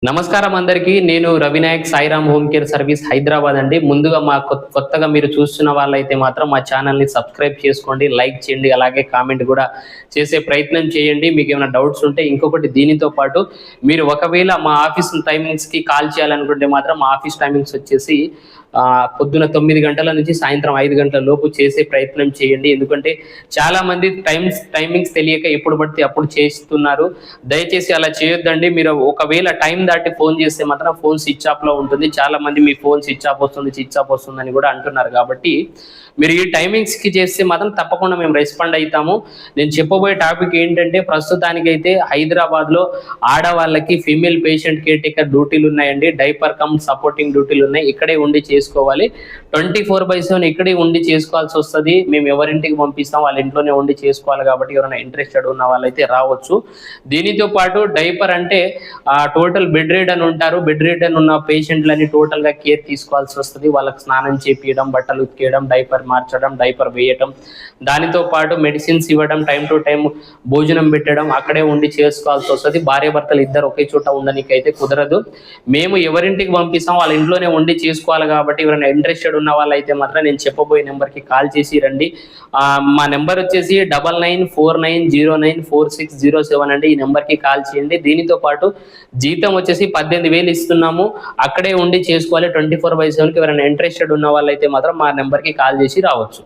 నమస్కారం అందరికీ. నేను Ravinayak Sairam home care service Hyderabad అండి. ముందుగా మా కొత్తగా మీరు చూస్తున్న వాళ్ళైతే మాత్రం మా ఛానల్ని సబ్స్క్రైబ్ చేసుకోండి, లైక్ చేయండి, అలాగే కామెంట్ కూడా చేసే ప్రయత్నం చేయండి. మీకు ఏమైనా డౌట్స్ ఉంటే ఇంకొకటి దీనితో పాటు మీరు ఒకవేళ మా ఆఫీస్ టైమింగ్స్కి కాల్ చేయాలనుకుంటే మాత్రం మా ఆఫీస్ టైమింగ్స్ వచ్చేసి పొద్దున 9 గంటల నుంచి సాయంత్రం 5 గంటల లోపు చేసే ప్రయత్నం చేయండి. ఎందుకంటే చాలా మంది టైమింగ్స్ తెలియక ఎప్పుడు పడితే అప్పుడు చేస్తున్నారు. దయచేసి అలా చేయొద్దండి. మీరు ఒకవేళ టైం దాటి ఫోన్ చేస్తే మాత్రం ఫోన్ స్విచ్ ఆఫ్ లో ఉంటుంది. చాలా మంది మీ ఫోన్ స్విచ్ ఆఫ్ వస్తుంది అని కూడా అంటున్నారు. కాబట్టి మీరు ఈ టైమింగ్స్ కి చేస్తే మాత్రం తప్పకుండా మేము రెస్పాండ్ అవుతాము. నేను చెప్పబోయే టాపిక్ ఏంటంటే, ప్రస్తుతానికైతే హైదరాబాద్ లో ఆడవాళ్ళకి ఫీమేల్ పేషెంట్ కేర్ టేకర్ డ్యూటీలు ఉన్నాయండి. డైపర్ కమ్ సపోర్టింగ్ డ్యూటీలు ఉన్నాయి. ఇక్కడే ఉండి చేసుకోవాలి. 24/7 ఇక్కడే ఉండి చేసుకోవాల్సి వస్తుంది. మేము ఎవరింటికి పంపిస్తాం వాళ్ళ ఇంట్లోనే ఉండి చేసుకోవాలి. కాబట్టి ఎవరైనా ఇంట్రెస్టెడ్ ఉన్న వాళ్ళైతే రావచ్చు. దీనితో పాటు డైపర్ అంటే టోటల్ బెడ్ రిడన్ ఉంటారు. బెడ్ రిడన్ ఉన్న పేషెంట్లని టోటల్ గా కేర్ తీసుకోవాల్సి వస్తుంది. వాళ్ళకి స్నానం చేపియడం, బట్టలు ఉతికేయడం, డైపర్ మార్చడం, డైపర్ వేయటం, దానితో పాటు మెడిసిన్స్ ఇవ్వడం, టైం టు టైం భోజనం పెట్టడం, అక్కడే ఉండి చేసుకోవాల్సి వస్తుంది. భార్య భర్తలు ఇద్దరు ఒకే చోట ఉండడానికి అయితే కుదరదు. మేము ఎవరింటికి పంపిస్తాం వాళ్ళ ఇంట్లోనే ఉండి చేసుకోవాలి. కాబట్టి ఎవరైనా ఇంట్రెస్టెడ్ ఉన్న వాళ్ళైతే మాత్రం నేను చెప్పబోయే నెంబర్కి కాల్ చేసి రండి. మా నెంబర్ వచ్చేసి 9949094607 అండి. ఈ నెంబర్కి కాల్ చేయండి. దీనితో పాటు జీతం వచ్చేసి 18,000 ఇస్తున్నాము. అక్కడే ఉండి చేసుకోవాలి 24/7. ఎవరైనా ఇంట్రెస్టెడ్ ఉన్న వాళ్ళైతే మాత్రం మా నెంబర్కి కాల్ చేసి రావచ్చు.